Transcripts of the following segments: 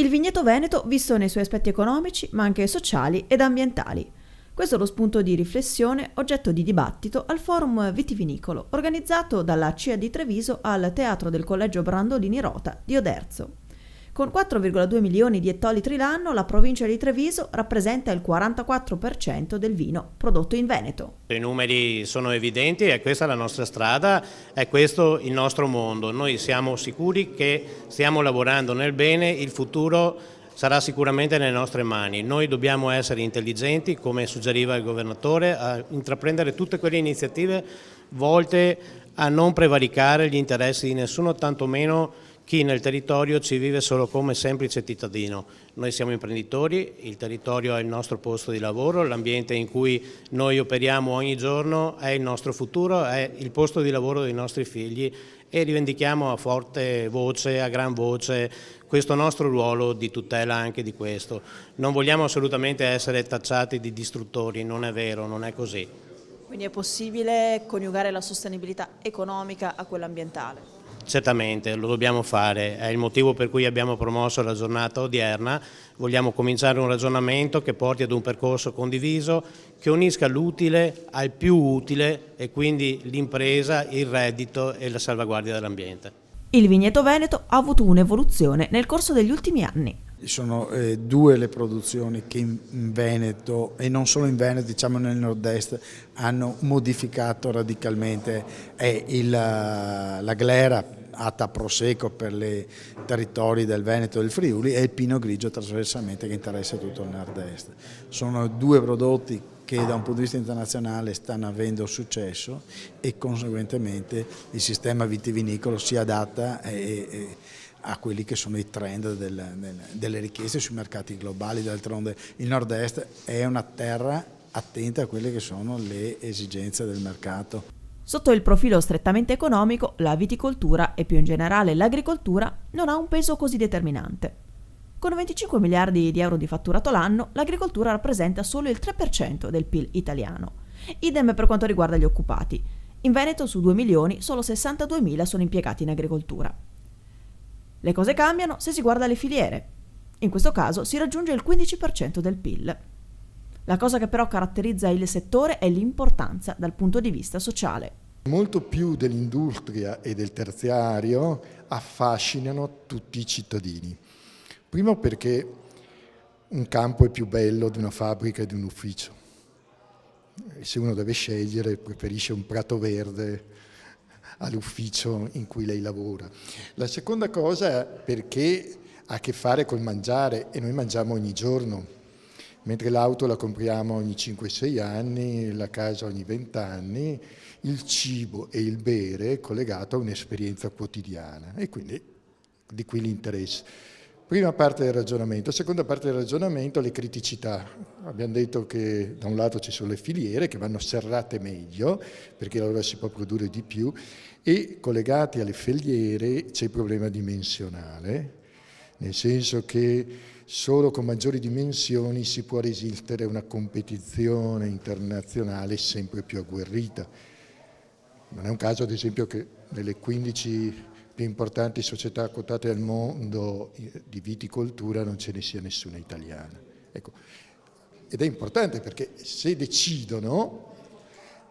Il vigneto veneto visto nei suoi aspetti economici, ma anche sociali ed ambientali. Questo è lo spunto di riflessione, oggetto di dibattito al Forum Vitivinicolo, organizzato dalla CIA di Treviso al Teatro del Collegio Brandolini Rota di Oderzo. Con 4,2 milioni di ettolitri l'anno, la provincia di Treviso rappresenta il 44% del vino prodotto in Veneto. I numeri sono evidenti e questa è la nostra strada, è questo il nostro mondo. Noi siamo sicuri che stiamo lavorando nel bene, il futuro sarà sicuramente nelle nostre mani. Noi dobbiamo essere intelligenti, come suggeriva il governatore, a intraprendere tutte quelle iniziative volte a non prevaricare gli interessi di nessuno, tantomeno chi nel territorio ci vive solo come semplice cittadino. Noi siamo imprenditori, il territorio è il nostro posto di lavoro, l'ambiente in cui noi operiamo ogni giorno è il nostro futuro, è il posto di lavoro dei nostri figli e rivendichiamo a forte voce, a gran voce, questo nostro ruolo di tutela anche di questo. Non vogliamo assolutamente essere tacciati di distruttori, non è vero, non è così. Quindi è possibile coniugare la sostenibilità economica a quella ambientale? Certamente, lo dobbiamo fare, è il motivo per cui abbiamo promosso la giornata odierna. Vogliamo cominciare un ragionamento che porti ad un percorso condiviso, che unisca l'utile al più utile e quindi l'impresa, il reddito e la salvaguardia dell'ambiente. Il vigneto veneto ha avuto un'evoluzione nel corso degli ultimi anni. Sono due le produzioni che in Veneto, e non solo in Veneto, diciamo nel nord-est, hanno modificato radicalmente la glera Atta Prosecco per i territori del Veneto e del Friuli e il Pinot Grigio trasversalmente che interessa tutto il nord-est. Sono due prodotti che da un punto di vista internazionale stanno avendo successo e conseguentemente il sistema vitivinicolo si adatta a quelli che sono i trend delle richieste sui mercati globali. D'altronde il nord-est è una terra attenta a quelle che sono le esigenze del mercato. Sotto il profilo strettamente economico, la viticoltura e più in generale l'agricoltura non ha un peso così determinante. Con 25 miliardi di euro di fatturato l'anno, l'agricoltura rappresenta solo il 3% del PIL italiano. Idem per quanto riguarda gli occupati. In Veneto su 2 milioni solo 62.000 sono impiegati in agricoltura. Le cose cambiano se si guarda le filiere. In questo caso si raggiunge il 15% del PIL. La cosa che però caratterizza il settore è l'importanza dal punto di vista sociale. Molto più dell'industria e del terziario affascinano tutti i cittadini. Primo perché un campo è più bello di una fabbrica e di un ufficio. E se uno deve scegliere preferisce un prato verde all'ufficio in cui lei lavora. La seconda cosa è perché ha a che fare col mangiare e noi mangiamo ogni giorno. Mentre l'auto la compriamo ogni 5-6 anni, la casa ogni 20 anni, il cibo e il bere è collegato a un'esperienza quotidiana e quindi di qui l'interesse. Prima parte del ragionamento, seconda parte del ragionamento, le criticità. Abbiamo detto che da un lato ci sono le filiere che vanno serrate meglio perché allora si può produrre di più e collegati alle filiere c'è il problema dimensionale, nel senso che solo con maggiori dimensioni si può resistere a una competizione internazionale sempre più agguerrita. Non è un caso, ad esempio, che nelle 15 più importanti società quotate al mondo di viticoltura non ce ne sia nessuna italiana. Ecco. Ed è importante perché se decidono,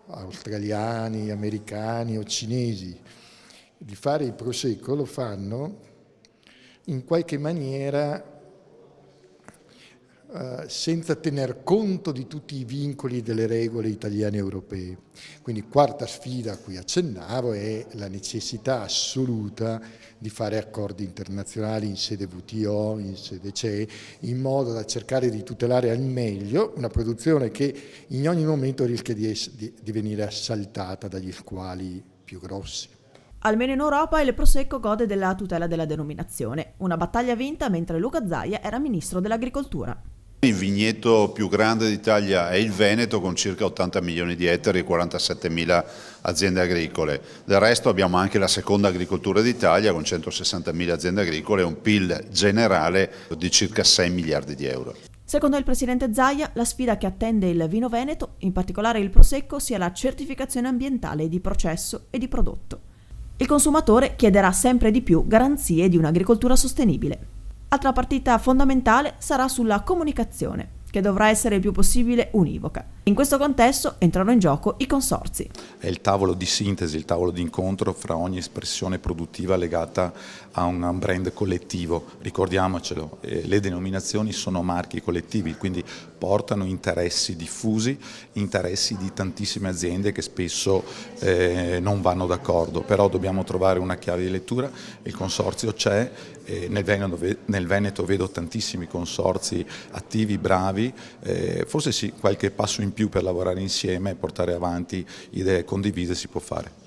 australiani, americani o cinesi, di fare il prosecco, lo fanno in qualche maniera senza tener conto di tutti i vincoli e delle regole italiane e europee. Quindi quarta sfida a cui accennavo è la necessità assoluta di fare accordi internazionali in sede WTO, in sede CE, in modo da cercare di tutelare al meglio una produzione che in ogni momento rischia di venire assaltata dagli squali più grossi. Almeno in Europa il Prosecco gode della tutela della denominazione, una battaglia vinta mentre Luca Zaia era ministro dell'agricoltura. Il vigneto più grande d'Italia è il Veneto con circa 80 milioni di ettari e 47.000 aziende agricole. Del resto abbiamo anche la seconda agricoltura d'Italia con 160.000 aziende agricole e un PIL generale di circa 6 miliardi di euro. Secondo il presidente Zaia, la sfida che attende il vino veneto, in particolare il Prosecco, sia la certificazione ambientale di processo e di prodotto. Il consumatore chiederà sempre di più garanzie di un'agricoltura sostenibile. Altra partita fondamentale sarà sulla comunicazione, che dovrà essere il più possibile univoca. In questo contesto entrano in gioco i consorzi. È il tavolo di sintesi, il tavolo di incontro fra ogni espressione produttiva legata a un brand collettivo. Ricordiamocelo, le denominazioni sono marchi collettivi, quindi portano interessi diffusi, interessi di tantissime aziende che spesso non vanno d'accordo, però dobbiamo trovare una chiave di lettura. Il consorzio c'è, nel Veneto vedo tantissimi consorzi attivi, bravi, forse sì, qualche passo in più per lavorare insieme e portare avanti idee condivise si può fare.